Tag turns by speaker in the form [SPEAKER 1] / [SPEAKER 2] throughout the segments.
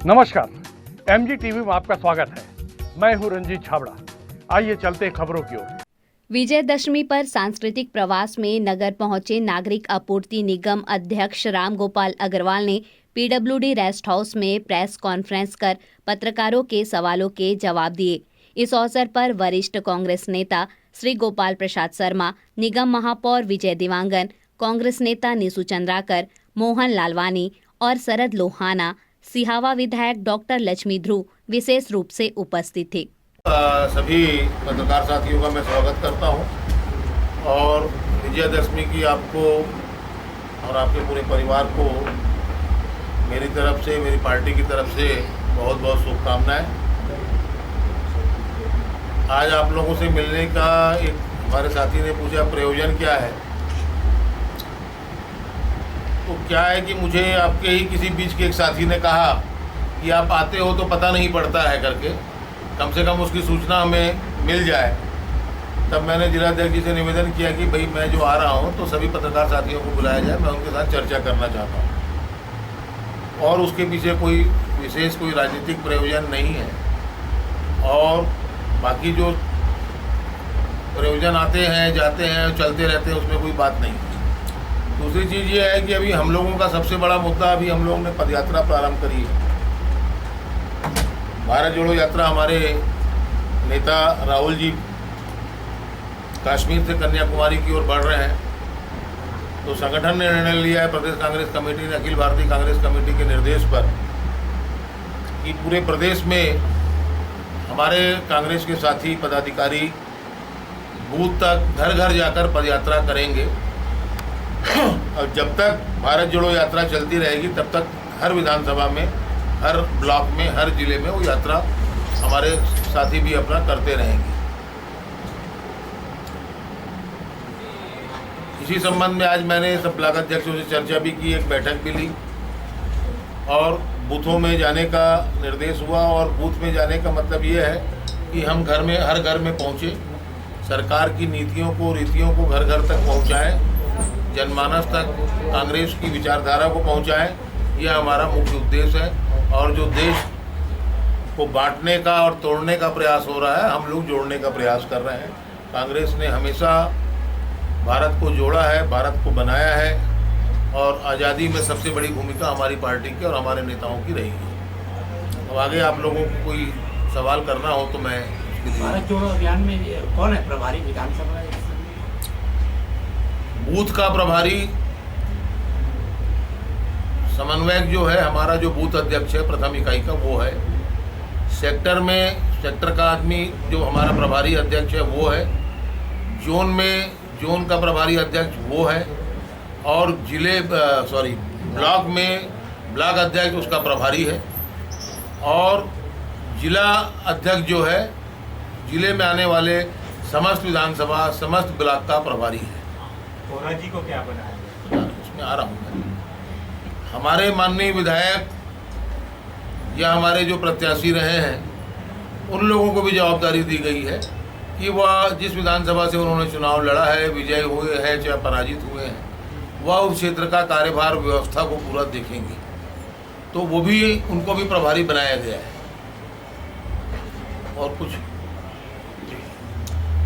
[SPEAKER 1] नमस्कार, MG TV में आपका स्वागत है। मैं हूं रंजीत छाबड़ा। आइए चलते हैं खबरों की ओर।
[SPEAKER 2] विजयदशमी पर सांस्कृतिक प्रवास में नगर पहुंचे नागरिक आपूर्ति निगम अध्यक्ष रामगोपाल अग्रवाल ने पीडब्ल्यूडी रेस्ट हाउस में प्रेस कॉन्फ्रेंस कर पत्रकारों के सवालों के जवाब दिए। इस अवसर पर वरिष्ठ कांग्रेस नेता श्री गोपाल प्रसाद शर्मा, निगम महापौर विजय दिवांगन, कांग्रेस नेता निशु चंद्राकर, मोहन लालवानी और शरद लोहाना, सिहावा विधायक डॉक्टर लक्ष्मी ध्रुव विशेष रूप से उपस्थित थे।
[SPEAKER 3] सभी पत्रकार साथियों का मैं स्वागत करता हूं और विजयदशमी की आपको और आपके पूरे परिवार को मेरी तरफ से, मेरी पार्टी की तरफ से बहुत बहुत शुभकामनाएं। आज आप लोगों से मिलने का एक हमारे साथी ने पूछा प्रयोजन क्या है, तो क्या है कि मुझे आपके ही किसी बीच के एक साथी ने कहा कि आप आते हो तो पता नहीं पड़ता है करके, कम से कम उसकी सूचना हमें मिल जाए। तब मैंने जिलाध्यक्ष जी से निवेदन किया कि भाई मैं जो आ रहा हूं तो सभी पत्रकार साथियों को बुलाया जाए, मैं उनके साथ चर्चा करना चाहता हूं और उसके पीछे कोई विशेष कोई राजनीतिक प्रयोजन नहीं है। और बाकी जो प्रयोजन आते हैं जाते हैं चलते रहते हैं उसमें कोई बात नहीं। दूसरी चीज़ ये है कि अभी हम लोगों का सबसे बड़ा मुद्दा, अभी हम लोगों ने पदयात्रा प्रारंभ करी है। भारत जोड़ो यात्रा हमारे नेता राहुल जी कश्मीर से कन्याकुमारी की ओर बढ़ रहे हैं, तो संगठन ने निर्णय लिया है, प्रदेश कांग्रेस कमेटी ने, अखिल भारतीय कांग्रेस कमेटी के निर्देश पर, कि पूरे प्रदेश में हमारे कांग्रेस के साथी पदाधिकारी बूथ तक घर घर जाकर पदयात्रा करेंगे। और जब तक भारत जोड़ो यात्रा चलती रहेगी तब तक हर विधानसभा में, हर ब्लॉक में, हर जिले में वो यात्रा हमारे साथी भी अपना करते रहेंगे। इसी संबंध में आज मैंने सब ब्लॉक अध्यक्षों से चर्चा भी की, एक बैठक भी ली और बूथों में जाने का निर्देश हुआ। और बूथ में जाने का मतलब ये है कि हम घर में, हर घर में पहुँचे, सरकार की नीतियों को, रीतियों को घर घर तक पहुँचाएँ, जनमानस तक कांग्रेस की विचारधारा को पहुँचाएँ। यह हमारा मुख्य उद्देश्य है। और जो देश को बांटने का और तोड़ने का प्रयास हो रहा है, हम लोग जोड़ने का प्रयास कर रहे हैं। कांग्रेस ने हमेशा भारत को जोड़ा है, भारत को बनाया है और आज़ादी में सबसे बड़ी भूमिका हमारी पार्टी की और हमारे नेताओं की रही है। अब आगे आप लोगों को कोई सवाल करना हो तो मैं
[SPEAKER 4] भारत जोड़ो अभियान में कौन है प्रभारी विधानसभा?
[SPEAKER 3] बूथ का प्रभारी समन्वयक जो है, हमारा जो बूथ अध्यक्ष है प्रथम इकाई का, वो है। सेक्टर में सेक्टर का आदमी जो हमारा प्रभारी अध्यक्ष है वो है। जोन में जोन का प्रभारी अध्यक्ष वो है। और ब्लॉक में ब्लॉक अध्यक्ष उसका प्रभारी है। और जिला अध्यक्ष जो है, जिले में आने वाले समस्त विधानसभा, समस्त ब्लॉक का प्रभारी है।
[SPEAKER 4] कोरा जी को क्या बनाया?
[SPEAKER 3] उसमें आ रहा हूँ मैं। हमारे माननीय विधायक या हमारे जो प्रत्याशी रहे हैं उन लोगों को भी जवाबदारी दी गई है कि वह जिस विधानसभा से उन्होंने चुनाव लड़ा है, विजय हुए हैं चाहे पराजित हुए हैं, वह उस क्षेत्र का कार्यभार व्यवस्था को पूरा देखेंगे। तो वो भी, उनको भी प्रभारी बनाया गया है। और कुछ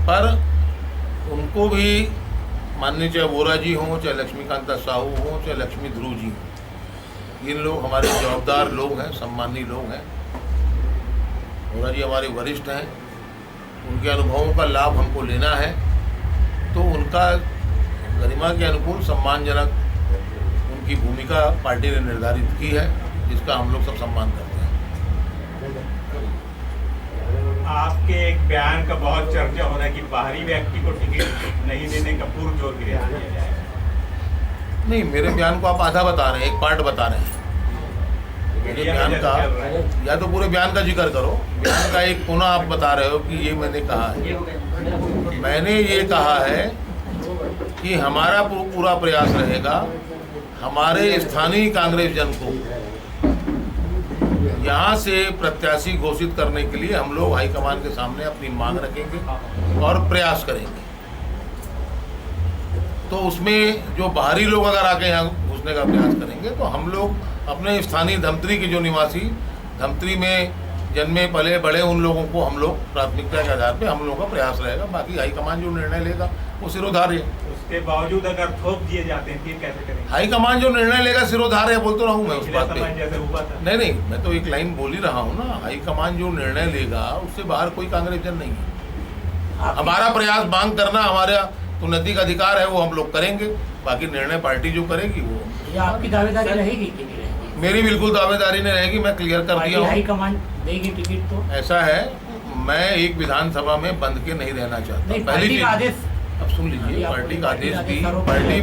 [SPEAKER 3] पर उनको भी माननीय चाहे वोरा जी हों, चाहे लक्ष्मीकांता साहू हों, चाहे लक्ष्मी ध्रुव जी हों, इन लोग हमारे जवाबदार लोग हैं, सम्मानी लोग हैं। वोरा जी हमारे वरिष्ठ हैं, उनके अनुभवों का लाभ हमको लेना है, तो उनका गरिमा के अनुकूल सम्मानजनक उनकी भूमिका पार्टी ने निर्धारित की है, जिसका हम लोग सब सम्मान करते हैं।
[SPEAKER 4] आपके एक बयान का बहुत चर्चा हो रहा है कि बाहरी व्यक्ति को टिकट नहीं देने का पुरजोर किया जाए।
[SPEAKER 3] नहीं, मेरे बयान को आप आधा बता रहे हैं, एक पार्ट बता रहे हैं। मेरे बयान का या तो पूरे बयान का जिक्र करो, बयान का एक पुनः आप बता रहे हो कि ये मैंने कहा है। मैंने ये कहा है कि हमारा पूरा प्रयास रहेगा हमारे स्थानीय कांग्रेस जन को यहाँ से प्रत्याशी घोषित करने के लिए हम लोग हाईकमान के सामने अपनी मांग रखेंगे और प्रयास करेंगे। तो उसमें जो बाहरी लोग अगर आके यहाँ घुसने का प्रयास करेंगे तो हम लोग अपने स्थानीय धमतरी के जो निवासी धमतरी में जन्मे पले बड़े उन लोगों को हम लोग प्राथमिकता के आधार पे हम लोगों का प्रयास रहेगा। बाकी हाईकमान जो निर्णय लेगा वो सिरोधार्य है।
[SPEAKER 4] उसके बावजूद अगर थोप दिए जाते हैं फिर कैसे करेंगे?
[SPEAKER 3] हाईकमान जो निर्णय लेगा सिरोधार्य है, बोलता रहूँ मैं उस बात पे।
[SPEAKER 4] जैसे हुआ था।
[SPEAKER 3] नहीं, मैं तो एक लाइन बोल ही रहा हूँ ना, हाईकमान जो निर्णय लेगा उससे बाहर कोई कांग्रेस जन नहीं है। हमारा प्रयास मांग करना हमारा तो नैतिक अधिकार है, वो हम लोग करेंगे। बाकी निर्णय पार्टी जो करेगी वो।
[SPEAKER 5] ये आपकी दावेदारी रहेगी कि नहीं रहेगी?
[SPEAKER 3] मेरी बिल्कुल दावेदारी नहीं रहेगी, मैं क्लियर कर दिया हूँ।
[SPEAKER 5] हाईकमान देगी टिकट तो?
[SPEAKER 3] ऐसा है, मैं एक विधानसभा में बंद के नहीं रहना चाहता।
[SPEAKER 5] नहीं,
[SPEAKER 3] पहली
[SPEAKER 5] पार्टी
[SPEAKER 3] चीज,
[SPEAKER 5] का आदेश।
[SPEAKER 3] अब सुन लीजिए, पार्टी का आदेश दी,
[SPEAKER 5] करो।
[SPEAKER 3] पार्टी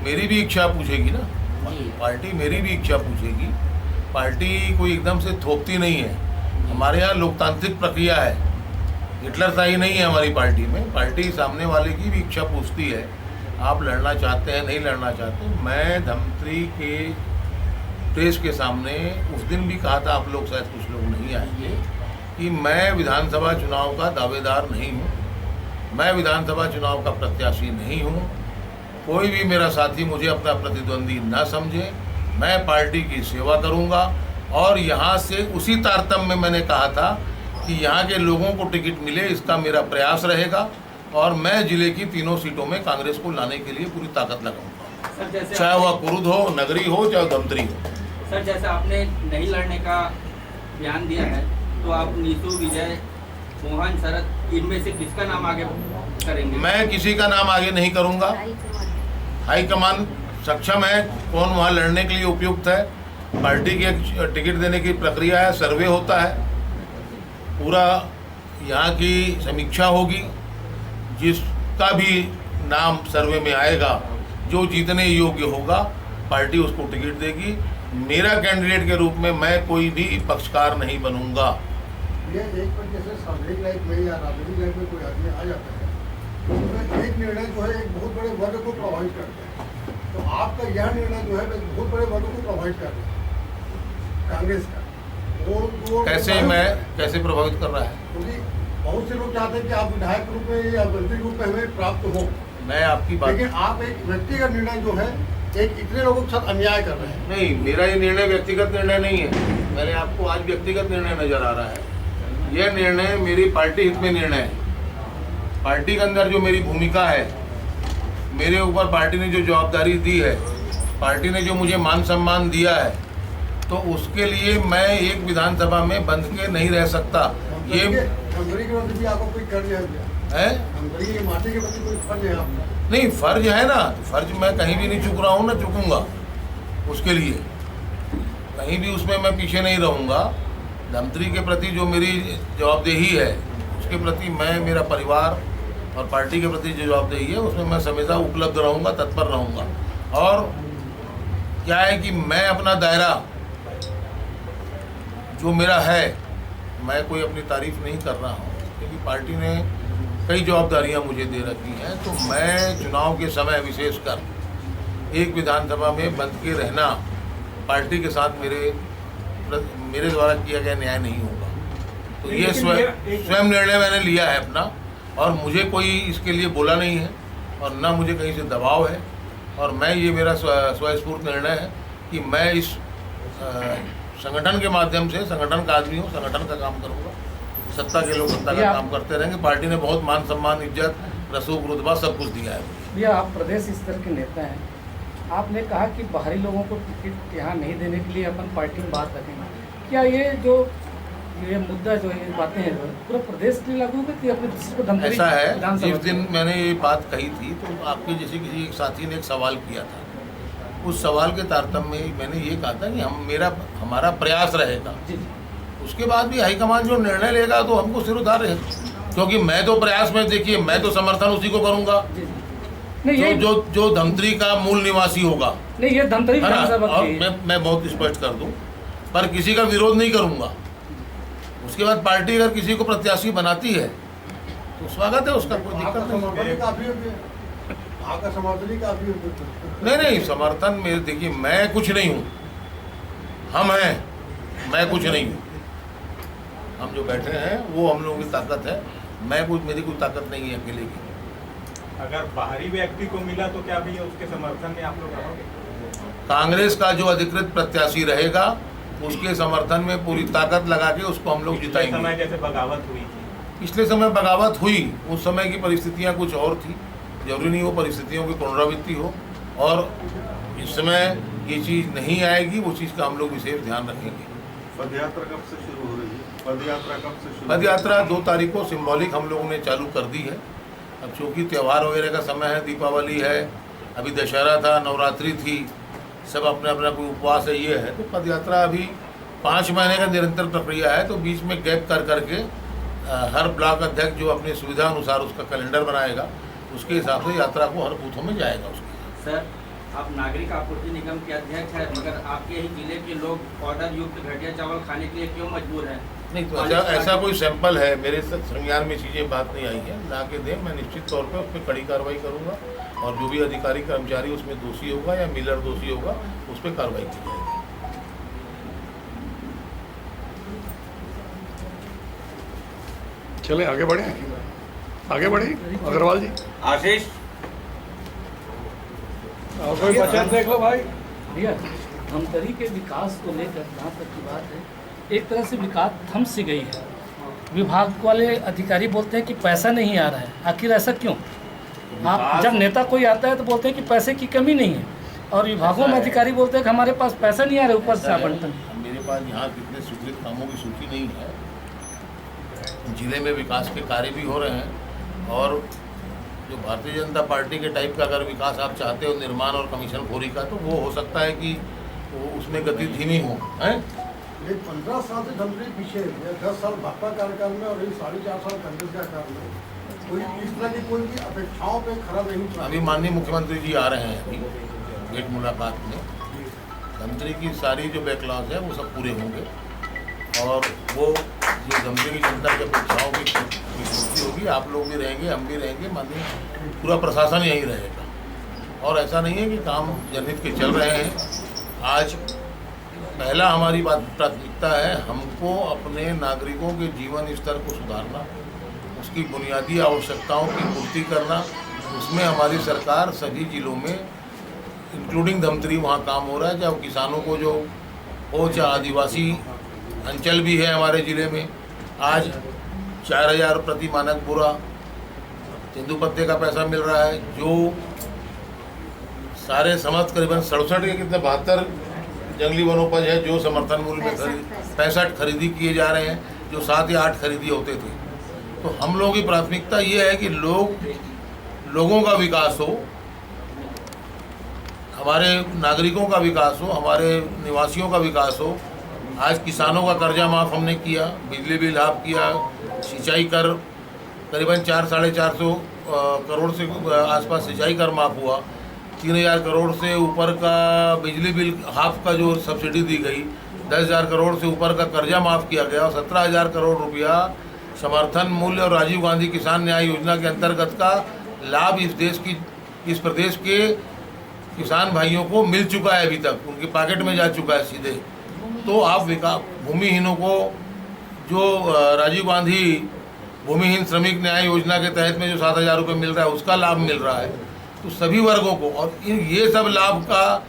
[SPEAKER 3] मेरी भी इच्छा पूछेगी ना,
[SPEAKER 5] जी।
[SPEAKER 3] पार्टी मेरी भी इच्छा पूछेगी। पार्टी कोई एकदम से थोपती नहीं है, हमारे यहाँ लोकतांत्रिक प्रक्रिया है, हिटलरशाही नहीं है हमारी पार्टी में। पार्टी सामने वाले की भी इच्छा पूछती है, आप लड़ना चाहते हैं नहीं लड़ना चाहते। मैं धमतरी के प्रेस के सामने उस दिन भी कहा था, आप लोग शायद कुछ लोग नहीं आएंगे, कि मैं विधानसभा चुनाव का दावेदार नहीं हूँ, मैं विधानसभा चुनाव का प्रत्याशी नहीं हूँ। कोई भी मेरा साथी मुझे अपना प्रतिद्वंदी ना समझे, मैं पार्टी की सेवा करूँगा। और यहाँ से उसी तारतम्य में मैंने कहा था कि यहाँ के लोगों को टिकट मिले, इसका मेरा प्रयास रहेगा। और मैं जिले की तीनों सीटों में कांग्रेस को लाने के लिए पूरी ताकत लगाऊंगा, चाहे वह कुरुद हो, नगरी हो, चाहे धमतरी हो।
[SPEAKER 6] सर, जैसे आपने नहीं लड़ने का बयान दिया है, तो आप नीतू, विजय, मोहन, शरद, इनमें से किसका नाम आगे करेंगे?
[SPEAKER 3] मैं किसी का नाम आगे नहीं करूंगा। हाईकमान सक्षम है, कौन वहाँ लड़ने के लिए उपयुक्त है। पार्टी की एक टिकट देने की प्रक्रिया है, सर्वे होता है, पूरा यहाँ की समीक्षा होगी। जिसका भी नाम सर्वे में आएगा, जो जीतने योग्य होगा, पार्टी उसको टिकट देगी। मेरा कैंडिडेट के रूप में मैं कोई भी पक्षकार नहीं बनूंगा।
[SPEAKER 7] ये एक पर जैसे सामरिक लाइफ में या राजनीतिक लाइफ में कोई आदमी आ जाता है, तो उसमें एक निर्णय जो है एक बहुत बड़े वर्ग को प्रभावित करता है। तो आपका यह निर्णय जो है बहुत बड़े वर्ग को प्रभावित कर रहा है, कांग्रेस का। वो कैसे प्रभावित कर रहा है? क्योंकि बहुत से लोग चाहते हैं कि आप विधायक रूप में या मंत्री रूप में हमें प्राप्त हो।
[SPEAKER 3] मैं आपकी बात,
[SPEAKER 7] लेकिन आप एक व्यक्तिगत निर्णय जो है एक इतने लोगों के साथ अन्याय कर रहे हैं।
[SPEAKER 3] नहीं, मेरा ये निर्णय व्यक्तिगत निर्णय नहीं है। मैंने आपको आज व्यक्तिगत निर्णय नजर आ रहा है। यह निर्णय मेरी पार्टी हित में निर्णय है। पार्टी के अंदर जो मेरी भूमिका है, मेरे ऊपर पार्टी ने जो जवाबदारी दी है, पार्टी ने जो मुझे मान सम्मान दिया है, तो उसके लिए मैं एक विधानसभा में बंद के नहीं रह सकता। ये
[SPEAKER 7] धमतरी के प्रति भी आपको कोई कर्ज है? धमतरी की माटी के प्रति कोई फर्ज है आपका?
[SPEAKER 3] नहीं, फर्ज है ना, फर्ज मैं कहीं भी नहीं चुक रहा हूँ, ना चुकूंगा। उसके लिए कहीं भी उसमें मैं पीछे नहीं रहूँगा। धमतरी के प्रति जो मेरी जवाबदेही है, उसके प्रति मैं, मेरा परिवार और पार्टी के प्रति जो जवाबदेही है, उसमें मैं हमेशा उपलब्ध रहूँगा, तत्पर रहूँगा। और क्या है कि मैं अपना दायरा जो मेरा है, मैं कोई अपनी तारीफ नहीं कर रहा हूँ, क्योंकि पार्टी ने कई जवाबदारियां मुझे दे रखी हैं। तो मैं चुनाव के समय विशेषकर एक विधानसभा में बंद के रहना, पार्टी के साथ मेरे द्वारा किया गया न्याय नहीं होगा। तो ये स्वयं निर्णय मैंने लिया है अपना, और मुझे कोई इसके लिए बोला नहीं है, और ना मुझे कहीं से दबाव है। और मैं, ये मेरा स्वस्फूर्त निर्णय है कि मैं इस संगठन के माध्यम से, संगठन का आदमी हूँ, संगठन का काम करूँगा। सत्ता के लोग सत्ता का काम करते रहेंगे। पार्टी ने बहुत मान सम्मान, इज्जत, रसूख, रुतबा सब कुछ दिया है।
[SPEAKER 8] भैया, आप प्रदेश स्तर के नेता हैं, आपने कहा कि बाहरी लोगों को टिकट यहाँ नहीं देने के लिए अपन पार्टी में बात रखेंगे। क्या ये मुद्दा जो ये बातें हैं पूरा प्रदेश के लिए लागू होगा कि अपने डिस्ट्रिक्ट को धमतरी?
[SPEAKER 3] ऐसा है, जिस दिन मैंने ये बात कही थी, तो आपके जैसे किसी एक साथी ने एक सवाल किया था। उस सवाल के तारतम्य में मैंने ये कहा था कि हमारा प्रयास रहेगा। उसके बाद भी हाईकमान जो निर्णय लेगा तो हमको सिरोधार रहेगा, क्योंकि मैं तो प्रयास में, देखिए, मैं तो समर्थन उसी को करूंगा जो धमतरी का मूल निवासी होगा।
[SPEAKER 8] नहीं, ये धमतरी
[SPEAKER 3] और मैं बहुत स्पष्ट कर दूं, पर किसी का विरोध नहीं करूंगा। उसके बाद पार्टी अगर किसी को प्रत्याशी बनाती है तो स्वागत है उसका, कोई दिक्कत नहीं। नहीं, समर्थन मेरे, देखिए, मैं कुछ नहीं हूँ, हम हैं, मैं कुछ नहीं हूँ। हम जो बैठे हैं वो हम लोगों की ताकत है, मेरी कोई ताकत नहीं है अकेले की।
[SPEAKER 4] अगर बाहरी व्यक्ति को मिला तो क्या भी उसके समर्थन में आप लोग रहोगे?
[SPEAKER 3] कांग्रेस का जो अधिकृत प्रत्याशी रहेगा उसके समर्थन में पूरी ताकत लगा के उसको हम लोग
[SPEAKER 4] पिछले
[SPEAKER 3] जिताएंगे।
[SPEAKER 4] समय जैसे बगावत हुई थी,
[SPEAKER 3] पिछले समय बगावत हुई, उस समय की परिस्थितियां कुछ और थी, जरूरी नहीं वो परिस्थितियों की पुनरावृत्ति हो, और इस समय ये चीज़ नहीं आएगी, वो चीज़ का हम लोग विशेष ध्यान रखेंगे।
[SPEAKER 9] पदयात्रा कब से शुरू हो रही है? पदयात्रा कब से शुरू?
[SPEAKER 3] पदयात्रा 2 तारीख को सिंबॉलिक हम लोगों ने चालू कर दी है। अब चूँकि त्यौहार वगैरह का समय है, दीपावली है, अभी दशहरा था, नवरात्रि थी, सब अपने अपना कोई उपवास है, ये है, तो पदयात्रा अभी 5 महीने का निरंतर प्रक्रिया है। तो बीच में गैप कर करके हर ब्लॉक अध्यक्ष जो अपनी सुविधा अनुसार उसका कैलेंडर बनाएगा, उसके हिसाब से यात्रा को हर बूथों में जाएगा उसके।
[SPEAKER 6] सर, आप नागरिक आपूर्ति निगम के अध्यक्ष हैं, मगर आपके ही जिले के लोग ऑर्डर युक्त घटिया चावल खाने के लिए क्यों मजबूर हैं?
[SPEAKER 3] नहीं, तो ऐसा कोई सैंपल है, मेरे संज्ञान में चीज़ें बात नहीं आई है, ला के दें, मैं निश्चित तौर पर उस पर कड़ी कार्रवाई करूँगा, और जो भी अधिकारी कर्मचारी उसमें दोषी होगा या मिलर दोषी होगा, उस पर कार्रवाई की जाएगी।
[SPEAKER 1] चले आगे बढ़े, आगे बढ़े अग्रवाल जी।
[SPEAKER 4] आशीष
[SPEAKER 1] और कोई बचत देख लो भाई।
[SPEAKER 8] भैया, धमतरी के विकास को लेकर जहाँ तक की बात है, एक तरह से विकास थम सी गई है। विभाग वाले अधिकारी बोलते हैं कि पैसा नहीं आ रहा है, आखिर ऐसा क्यों? आप जब नेता कोई आता है तो बोलते हैं कि पैसे की कमी नहीं है, और विभागों में अधिकारी बोलते हैं कि हमारे पास पैसा नहीं आ रहा है, ऊपर से आवंटन।
[SPEAKER 3] मेरे पास यहाँ कितने स्वीकृत कामों की सूची नहीं है। जिले में विकास के कार्य भी हो रहे हैं, और जो भारतीय जनता पार्टी के टाइप का अगर विकास आप चाहते हो, निर्माण और कमीशन खोरी का, तो वो हो सकता है कि वो उसमें गति धीमी हो, हैं?
[SPEAKER 7] ये 15 साल से धमतरी पीछे है, 10 साल भाजपा कार्यकाल में और ये 4.5 साल कांग्रेस कार्यकाल में कोई इस तरह की कोई भी अपेक्षाओं पे खरा नहीं उतरा।
[SPEAKER 3] अभी माननीय मुख्यमंत्री जी आ रहे हैं, अभी भेंट मुलाकात में धमतरी की सारी जो बैकलॉग है वो सब पूरे होंगे, और वो जो धमतरी की जनता की अपेक्षाओं की पूर्ति होगी। आप लोग भी रहेंगे, हम भी रहेंगे, माननीय पूरा प्रशासन यहीं रहेगा। और ऐसा नहीं है कि काम जनहित के चल रहे हैं। आज पहला हमारी बात प्राथमिकता है, हमको अपने नागरिकों के जीवन स्तर को सुधारना, उसकी बुनियादी आवश्यकताओं की पूर्ति करना। उसमें हमारी सरकार सभी जिलों में इंक्लूडिंग धमतरी वहाँ काम हो रहा है, चाहे किसानों को जो हो, चाहे आदिवासी अंचल भी है हमारे ज़िले में। आज 4000 प्रति मानक बोरा तेंदुपत्ते का पैसा मिल रहा है, जो सारे समस्त करीबन 67 के कितने 72 जंगली वनोपज है जो समर्थन मूल्य में 65 खरीदी किए जा रहे हैं, जो 7 या 8 खरीदी होते थे। तो हम लोगों की प्राथमिकता ये है कि लोगों का विकास हो, हमारे नागरिकों का विकास हो, हमारे निवासियों का विकास हो। आज किसानों का कर्जा माफ़ हमने किया, बिजली बिल हाफ किया, सिंचाई कर करीबन 400-450 करोड़ से आसपास सिंचाई कर माफ़ हुआ, 3000 करोड़ से ऊपर का बिजली बिल हाफ का जो सब्सिडी दी गई, 10,000 करोड़ से ऊपर का कर्जा माफ़ किया गया, और 17,000 करोड़ रुपया समर्थन मूल्य और राजीव गांधी किसान न्याय योजना के अंतर्गत का लाभ इस प्रदेश के किसान भाइयों को मिल चुका है, अभी तक उनके पॉकेट में जा चुका है सीधे। तो आप भूमिहीनों को जो राजीव गांधी भूमिहीन श्रमिक न्याय योजना के तहत में जो 7,000 रुपये मिल रहा है, उसका लाभ मिल रहा है, तो सभी वर्गों को, और ये सब लाभ का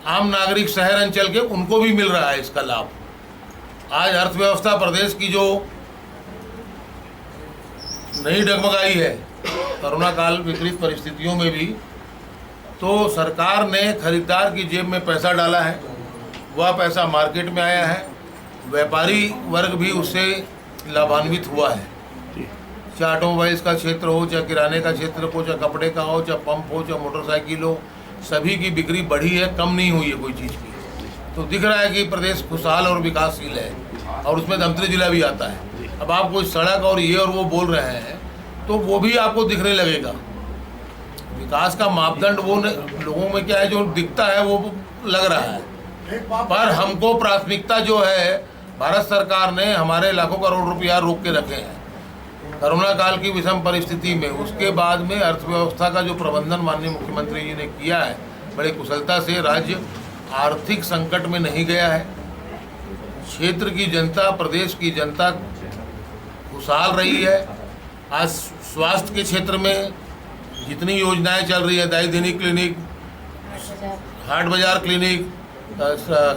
[SPEAKER 3] आम नागरिक शहर अंचल के उनको भी मिल रहा है इसका लाभ। आज अर्थव्यवस्था प्रदेश की जो नहीं डगमगाई है कोरोना काल विपरीत परिस्थितियों में भी, तो सरकार ने खरीदार की जेब में पैसा डाला है, वह पैसा मार्केट में आया है, व्यापारी वर्ग भी उससे लाभान्वित हुआ है। चाहे ऑटोमोबाइल्स का क्षेत्र हो, चाहे किराने का क्षेत्र हो, चाहे कपड़े का हो, चाहे पंप हो, चाहे मोटरसाइकिल हो, सभी की बिक्री बढ़ी है, कम नहीं हुई है कोई चीज़ की। तो दिख रहा है कि प्रदेश खुशहाल और विकासशील है, और उसमें धमतरी जिला भी आता है। अब आप कोई सड़क और ये और वो बोल रहे हैं, तो वो भी आपको दिखने लगेगा। विकास का मापदंड वो लोगों में क्या है, जो दिखता है वो लग रहा है, पर हमको प्राथमिकता जो है, भारत सरकार ने हमारे लाखों करोड़ रुपया रोक के रखे हैं कोरोना काल की विषम परिस्थिति में। उसके बाद में अर्थव्यवस्था का जो प्रबंधन माननीय मुख्यमंत्री जी ने किया है, बड़े कुशलता से, राज्य आर्थिक संकट में नहीं गया है। क्षेत्र की जनता, प्रदेश की जनता खुशहाल रही है। आज स्वास्थ्य के क्षेत्र में जितनी योजनाएं चल रही है, दाई दैनिक क्लिनिक, हाट बाजार क्लिनिक,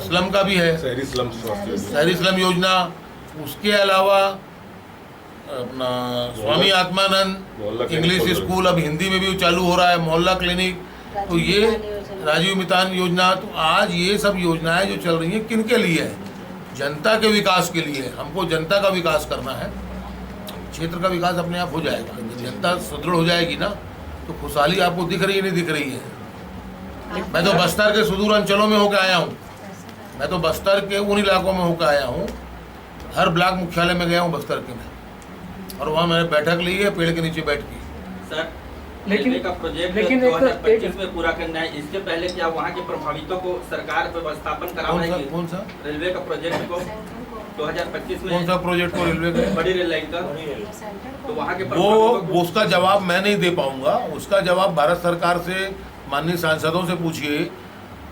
[SPEAKER 3] स्लम का भी है,
[SPEAKER 9] शहरी स्लम स्वास्थ्य
[SPEAKER 3] शहरी स्लम योजना। उसके अलावा अपना स्वामी आत्मानंद इंग्लिश स्कूल अब हिंदी में भी चालू हो रहा है, मोहल्ला क्लिनिक, तो ये राजीव मितान योजना। तो आज ये सब योजनाएं जो चल रही हैं किन के लिए है? जनता के विकास के लिए। हमको जनता का विकास करना है, क्षेत्र का विकास अपने आप हो जाएगा। जब जनता सुदृढ़ हो जाएगी ना तो खुशहाली आपको दिख रही है, नहीं दिख रही है। मैं तो बस्तर के सुदूर अंचलों में होकर आया हूँ, मैं तो बस्तर के उन इलाकों में होकर आया हूँ, हर ब्लॉक मुख्यालय में गया हूँ बस्तर के में, और वहाँ मैंने बैठक ली है पेड़ के नीचे बैठ के।
[SPEAKER 6] सर
[SPEAKER 8] लेकिन
[SPEAKER 6] रेलवे का प्रोजेक्ट
[SPEAKER 8] लेकिन
[SPEAKER 6] 2025 में पूरा करना है, इसके पहले क्या वहाँ के प्रभावितों को सरकार व्यवस्थापन कराएगी?
[SPEAKER 3] कौन सा
[SPEAKER 6] रेलवे का प्रोजेक्ट को 2025 में,
[SPEAKER 3] कौन सा प्रोजेक्ट को रेलवे का?
[SPEAKER 6] बड़ी रेल लाइन का, तो वहाँ के
[SPEAKER 3] वो उसका जवाब मैं नहीं दे पाऊंगा। उसका जवाब भारत सरकार से, माननीय सांसदों से पूछिए,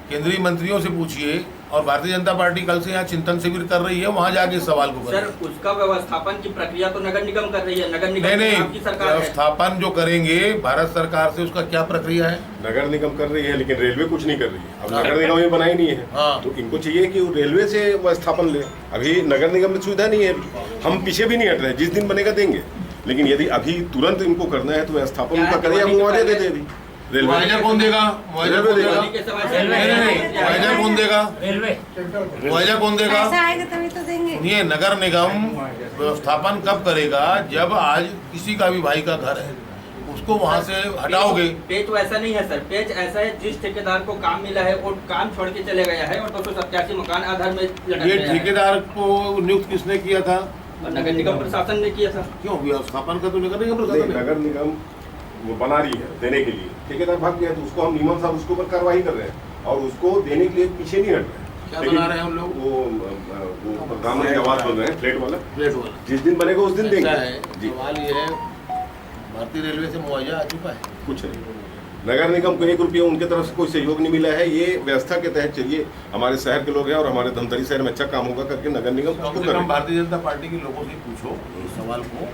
[SPEAKER 3] केंद्रीय मंत्रियों से पूछिए, और भारतीय जनता पार्टी कल से यहाँ चिंतन शिविर कर रही है, वहाँ जाके इस सवाल को
[SPEAKER 6] सर उसका व्यवस्थापन की प्रक्रिया तो नगर निगम कर रही है, नगर निगम
[SPEAKER 3] नहीं,
[SPEAKER 6] आपकी सरकार है।
[SPEAKER 3] व्यवस्थापन जो करेंगे भारत सरकार से, उसका क्या प्रक्रिया है?
[SPEAKER 9] नगर निगम कर रही है, लेकिन रेलवे कुछ नहीं कर रही है। अब नगर निगम ही बनाई नहीं है,
[SPEAKER 3] हाँ।
[SPEAKER 9] तो इनको चाहिए कि रेलवे से व्यवस्थापन ले। अभी नगर निगम में सुविधा नहीं है, हम पीछे भी नहीं हट रहे, जिस दिन बनेगा देंगे, लेकिन यदि अभी तुरंत इनको करना है तो व्यवस्थापन उनका करें या मुआवजा दे दे। अभी
[SPEAKER 3] मुआवजा कौन देगा? मुआवजा कौन देगा? मुआवजा कौन देगा?
[SPEAKER 5] रेलवे
[SPEAKER 3] मुआवजा कौन देगा?
[SPEAKER 10] पैसा आएगा तभी तो देंगे।
[SPEAKER 3] ये नगर निगम व्यवस्थापन कब करेगा? जब आज किसी का भी भाई का घर है, उसको वहाँ से हटाओगे।
[SPEAKER 6] पेज वैसा नहीं है सर, पेज ऐसा है जिस ठेकेदार को काम मिला है वो काम छोड़ के चले गया है और 287 मकान आधार में लटक
[SPEAKER 3] ये
[SPEAKER 6] गया है।
[SPEAKER 3] ठेकेदार को नियुक्त किसने किया था?
[SPEAKER 6] नगर निगम प्रशासन ने किया था।
[SPEAKER 3] क्यों? व्यवस्थापन का तो नगर निगम प्रशासन है।
[SPEAKER 9] नगर निगम वो बना रही है देने के लिए, ठेकेदार भाग गया, तो उसको हम निगम साहब उसके ऊपर कार्रवाई कर रहे हैं और उसको देने के लिए पीछे नहीं हट रहे।
[SPEAKER 3] क्या बना रहे हैं हम लोग?
[SPEAKER 9] वो प्रधानमंत्री आवास बन रहे हैं, फ्लैट वाला।
[SPEAKER 3] प्लेट वाला
[SPEAKER 9] जिस दिन बनेगा उस दिन देंगे।
[SPEAKER 3] ऐसा है।
[SPEAKER 9] जी,
[SPEAKER 3] सवाल ये है, भारतीय रेलवे से मुआवजा आ चुका है?
[SPEAKER 9] कुछ नहीं। नगर निगम को 1 रुपया उनके तरफ से कोई सहयोग नहीं मिला है। ये व्यवस्था के तहत चलिए, हमारे शहर के लोग हैं और हमारे धमतरी शहर में अच्छा काम होगा करके नगर निगम
[SPEAKER 3] कम से कम भारतीय जनता पार्टी के लोगों से पूछो इस सवाल को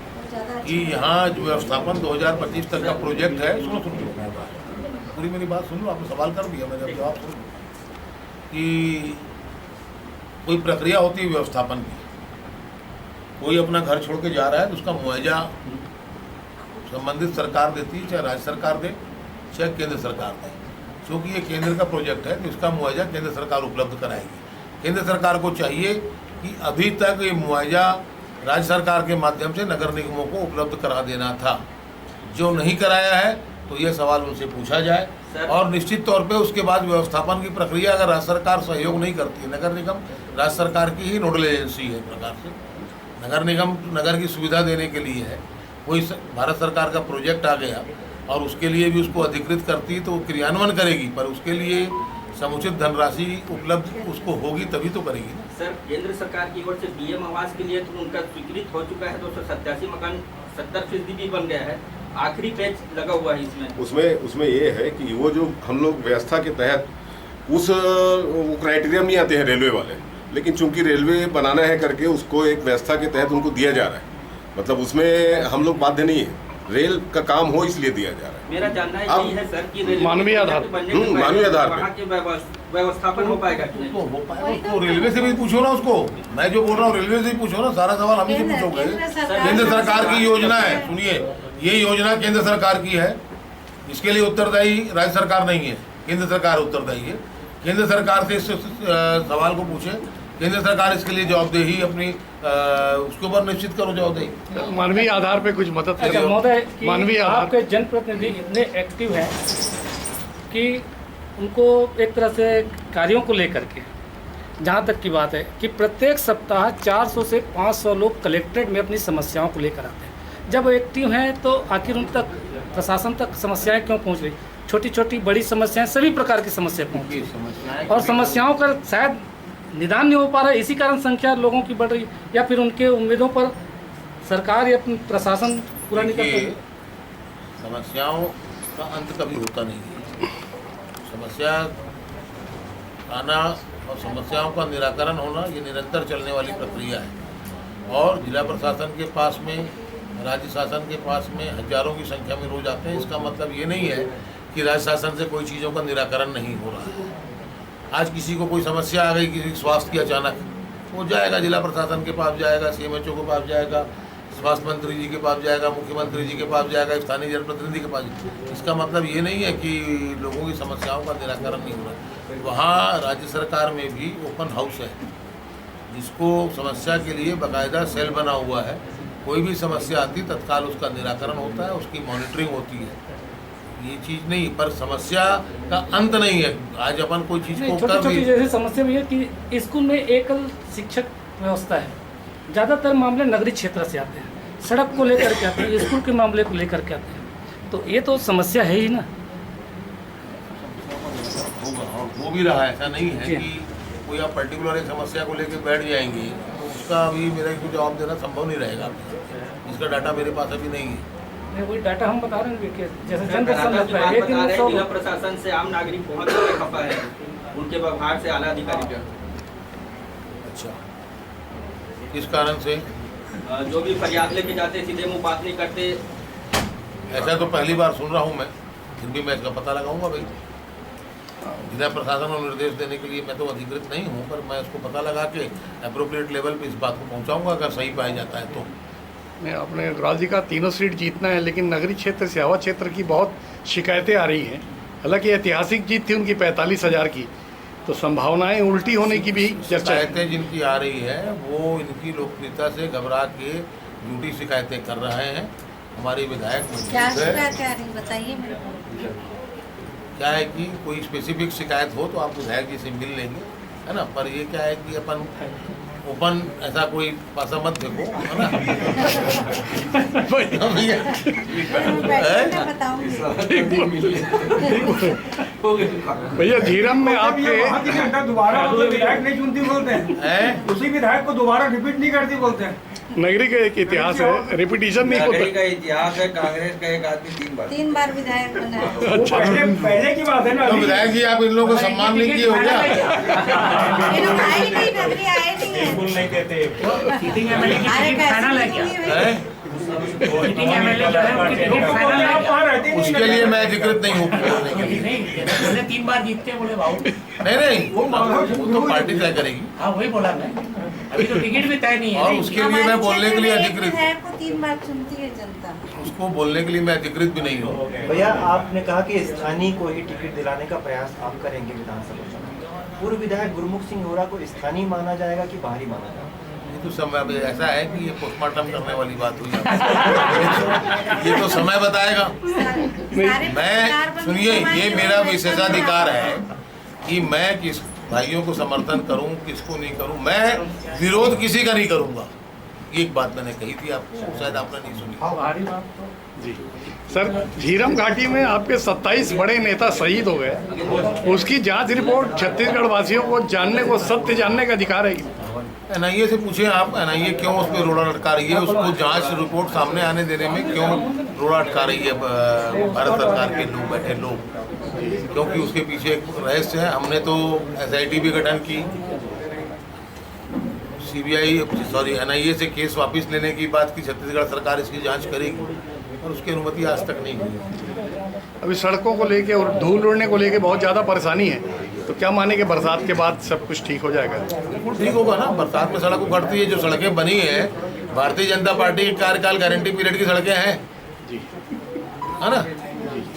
[SPEAKER 3] कि यहाँ जो व्यवस्थापन 2025 तक का प्रोजेक्ट है, सुनो पूरी मेरी बात सुन लो। आपने सवाल कर दिया, मैंने जवाब सुन लो कि कोई प्रक्रिया होती है व्यवस्थापन की। कोई अपना घर छोड़ के जा रहा है तो उसका मुआवजा संबंधित सरकार देती है, चाहे राज्य सरकार दे चाहे केंद्र सरकार दे। क्योंकि ये केंद्र का प्रोजेक्ट है तो इसका मुआवजा केंद्र सरकार उपलब्ध कराएगी। केंद्र सरकार को चाहिए कि अभी तक ये मुआवजा राज्य सरकार के माध्यम से नगर निगमों को उपलब्ध करा देना था। जो नहीं कराया है तो ये सवाल उनसे पूछा जाए और निश्चित तौर पे उसके बाद व्यवस्थापन की प्रक्रिया अगर राज्य सरकार सहयोग नहीं करती है, नगर निगम राज्य सरकार की ही नोडल एजेंसी है। एक प्रकार से नगर निगम नगर की सुविधा देने के लिए है। कोई भारत सरकार का प्रोजेक्ट आ गया और उसके लिए भी उसको अधिकृत करती है तो वो क्रियान्वयन करेगी, पर उसके लिए समुचित धनराशि उपलब्ध उसको होगी तभी तो करेगी ना।
[SPEAKER 6] सर केंद्र सरकार की ओर से पीएम आवास के लिए तो उनका स्वीकृत हो चुका है, 287 मकान 70% भी बन गया है। आखिरी पेज लगा हुआ है इसमें।
[SPEAKER 9] उसमें ये है कि वो जो हम लोग व्यवस्था के तहत उस क्राइटेरिया में आते हैं रेलवे वाले, लेकिन चूंकि रेलवे बनाना है करके उसको एक व्यवस्था के तहत उनको दिया जा रहा है, मतलब उसमें हम लोग बाध्य नहीं है, रेल का काम हो इसलिए दिया जा रहा है।
[SPEAKER 6] मेरा जानना यही है सर कि
[SPEAKER 1] मानवीय आधार
[SPEAKER 9] मानवीय आधार पे
[SPEAKER 6] वहाँ के व्यवस्थापन हो पाएगा कि नहीं?
[SPEAKER 3] तो हो पाएगा उसको रेलवे से भी पूछो ना। उसको मैं जो बोल रहा हूँ रेलवे से ही पूछो ना, सारा सवाल हम ही से पूछोगे। केंद्र सरकार की योजना है, सुनिए, ये योजना केंद्र सरकार की है, इसके लिए उत्तरदायी राज्य सरकार नहीं है, केंद्र सरकार उत्तरदायी है। केंद्र सरकार से इस सवाल को पूछे, केंद्र सरकार इसके लिए जवाबदेही अपनी उसके ऊपर निश्चित करो जवाबदेही।
[SPEAKER 1] मानवीय आधार पे कुछ मदद
[SPEAKER 8] अच्छा
[SPEAKER 1] करिए।
[SPEAKER 8] महोदय कि
[SPEAKER 1] मानवीय आधार
[SPEAKER 8] आपके जनप्रतिनिधि इतने एक्टिव हैं कि उनको एक तरह से कार्यों को लेकर के, जहाँ तक की बात है कि प्रत्येक सप्ताह 400 से 500 लोग कलेक्ट्रेट में अपनी समस्याओं को लेकर आते हैं। जब एक्टिव हैं तो आखिर उन तक प्रशासन तक समस्याएं क्यों पहुँच रही? छोटी छोटी बड़ी समस्याएं, सभी प्रकार की समस्या पहुँच रही और समस्याओं का शायद निदान नहीं हो पा रहा है। इसी कारण संख्या लोगों की बढ़ रही, या फिर उनके उम्मीदों पर सरकार या प्रशासन पूरा नहीं कर पाती।
[SPEAKER 3] समस्याओं का अंत कभी होता नहीं है। समस्या आना और समस्याओं का निराकरण होना ये निरंतर चलने वाली प्रक्रिया है और जिला प्रशासन के पास में, राज्य शासन के पास में हजारों की संख्या में रोज आते हैं। इसका मतलब ये नहीं है कि राज्य शासन से कोई चीज़ों का निराकरण नहीं हो रहा है। आज किसी को कोई समस्या आ गई किसी स्वास्थ्य की अचानक, वो जाएगा जिला प्रशासन के पास जाएगा, CMHO के पास जाएगा, स्वास्थ्य मंत्री जी के पास जाएगा, मुख्यमंत्री जी के पास जाएगा, स्थानीय जनप्रतिनिधि के पास। इसका मतलब ये नहीं है कि लोगों की समस्याओं का निराकरण नहीं हो रहा। वहाँ राज्य सरकार में भी ओपन हाउस है, जिसको समस्या के लिए बाकायदा सेल बना हुआ है। कोई भी समस्या आती तत्काल उसका निराकरण होता है, उसकी मॉनिटरिंग होती है। ये चीज़ नहीं, पर समस्या का अंत नहीं है। आज अपन कोई चीज़ को कर
[SPEAKER 8] छोटी जैसे समस्या भी है कि स्कूल में एकल शिक्षक व्यवस्था है, ज़्यादातर मामले नगरीय क्षेत्र से आते हैं, सड़क को लेकर के आते हैं, स्कूल के मामले को लेकर के आते हैं, तो ये तो समस्या है ही ना।
[SPEAKER 3] होगा और हो भी रहा है, ऐसा नहीं है कि कोई आप पर्टिकुलर एक समस्या को लेकर बैठ जाएंगे तो उसका अभी मेरा को जवाब देना संभव नहीं रहेगा, इसका डाटा मेरे पास अभी नहीं है।
[SPEAKER 8] नहीं, वही डाटा हम बता रहे हैं कि जैसे
[SPEAKER 6] जिला प्रशासन से आम नागरिक बहुत ज़्यादा खफा है, उनके व्यवहार से आला अधिकारी का।
[SPEAKER 3] अच्छा, किस कारण से?
[SPEAKER 6] जो भी फरियाद लेके जाते सीधे मुंह बात नहीं करते।
[SPEAKER 3] ऐसा तो पहली बार सुन रहा हूँ मैं, फिर भी मैं इसका पता लगाऊंगा भाई। जिला प्रशासन को निर्देश देने के लिए मैं तो अधिकृत नहीं हूँ, पर मैं इसको पता लगा के एप्रोप्रिएट लेवल पे इस बात को पहुँचाऊँगा अगर सही पाया जाता है तो।
[SPEAKER 1] नहीं, अपने अग्रवाल जी का 3 सीट जीतना है, लेकिन नगरीय क्षेत्र सिहावा क्षेत्र की बहुत शिकायतें आ रही हैं। हालांकि ऐतिहासिक जीत थी उनकी 45,000 की, तो संभावनाएं उल्टी होने की भी चर्चा है।
[SPEAKER 3] शिकायतें जिनकी आ रही है वो इनकी लोकप्रियता से घबरा के झूठी शिकायतें कर रहे हैं। हमारी विधायक
[SPEAKER 10] बताइए मेरे को।
[SPEAKER 3] क्या है कि कोई स्पेसिफिक शिकायत हो तो आप विधायक जी से मिल लेंगे, है ना। पर ये क्या है कि अपन ओपन ऐसा कोई पासा मत देखो, है ना।
[SPEAKER 1] भैया झीरम में आपके
[SPEAKER 4] दोबारा विधायक नहीं चुनती बोलते हैं, उसी विधायक को दोबारा रिपीट नहीं करती बोलते हैं।
[SPEAKER 1] नगरी का एक इतिहास है, रिपीटिशन नहीं होता।
[SPEAKER 11] नगरी का इतिहास है, कांग्रेस का एक आदमी 3 बार
[SPEAKER 10] विधायक बना है।
[SPEAKER 1] अच्छा,
[SPEAKER 4] पहले की बात है ना।
[SPEAKER 3] तो विधायक जी आप इन लोगों को सम्मान नहीं किए हो क्या?
[SPEAKER 10] ये लोग आए नहीं, नगरी आए नहीं है।
[SPEAKER 4] बिल्कुल नहीं देते।
[SPEAKER 5] सीटिंग एमएलए की टिकट फाइनल है क्या? सीटिंग एमएलए जो है उनकी टिकट फाइनल है क्या?
[SPEAKER 3] उसके लिए मैं अधिकृत नहीं हूँ।
[SPEAKER 5] बोले 3 बार जीतते बोले भाऊ।
[SPEAKER 3] नहीं वो तो पार्टी तय करेगी।
[SPEAKER 5] हाँ वही बोला मैं, अभी तो टिकट भी तय नहीं है।
[SPEAKER 3] और उसके लिए मैं बोलने के लिए अधिकृत,
[SPEAKER 10] विधायक को 3 बार चुनती है जनता,
[SPEAKER 3] उसको बोलने के लिए मैं अधिकृत भी नहीं हूँ।
[SPEAKER 12] भैया आपने कहा कि स्थानीय को ही टिकट दिलाने का प्रयास आप करेंगे विधानसभा चुनाव। पूर्व विधायक गुरमुख सिंह होरा को स्थानीय माना जाएगा कि बाहरी माना जाएगा?
[SPEAKER 3] तो समय ऐसा है कि ये पोस्टमार्टम करने वाली बात हुई ये तो समय बताएगा। मैं सुनिए, ये मेरा विशेषाधिकार है कि मैं किस भाइयों को समर्थन करूं, किसको नहीं करूं। मैं विरोध किसी का नहीं करूंगा। एक बात मैंने कही थी आपको, शायद आपने नहीं सुनी।
[SPEAKER 1] जी सर, झीरम घाटी में आपके 27 बड़े नेता शहीद हो गए, उसकी जांच रिपोर्ट छत्तीसगढ़ वासियों को जानने को, सत्य जानने का अधिकार है।
[SPEAKER 3] NIA से पूछे आप, NIA क्यों उस पर रोड़ा लटका रही है, उसको जांच रिपोर्ट सामने आने देने में क्यों रोड़ा लटका रही है भारत सरकार के लोग, बैठे लोग। क्योंकि उसके पीछे एक रहस्य है। हमने तो SIT भी गठन की, NIA से केस वापस लेने की बात की, छत्तीसगढ़ सरकार इसकी जांच करेगी, और उसकी अनुमति आज तक नहीं हुई।
[SPEAKER 1] अभी सड़कों को लेके और धूल उड़ने को लेके बहुत ज़्यादा परेशानी है, तो क्या माने कि बरसात के बाद सब कुछ ठीक हो जाएगा?
[SPEAKER 3] बिल्कुल ठीक होगा ना। बरसात में सड़क उखड़ती है, जो सड़कें बनी हैं भारतीय जनता पार्टी के कार्यकाल गारंटी पीरियड की सड़कें हैं
[SPEAKER 1] जी,
[SPEAKER 3] है ना।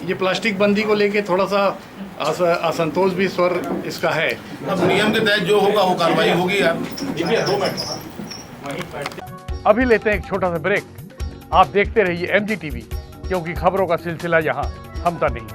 [SPEAKER 1] ये प्लास्टिक बंदी को लेके थोड़ा सा असंतोष भी स्वर इसका है।
[SPEAKER 3] अब नियम के तहत जो होगा वो कार्रवाई होगी यार। 2 मिनट
[SPEAKER 1] अभी लेते हैं एक छोटा सा ब्रेक। आप देखते रहिए MG TV, क्योंकि खबरों का सिलसिला यहाँ थमता नहीं।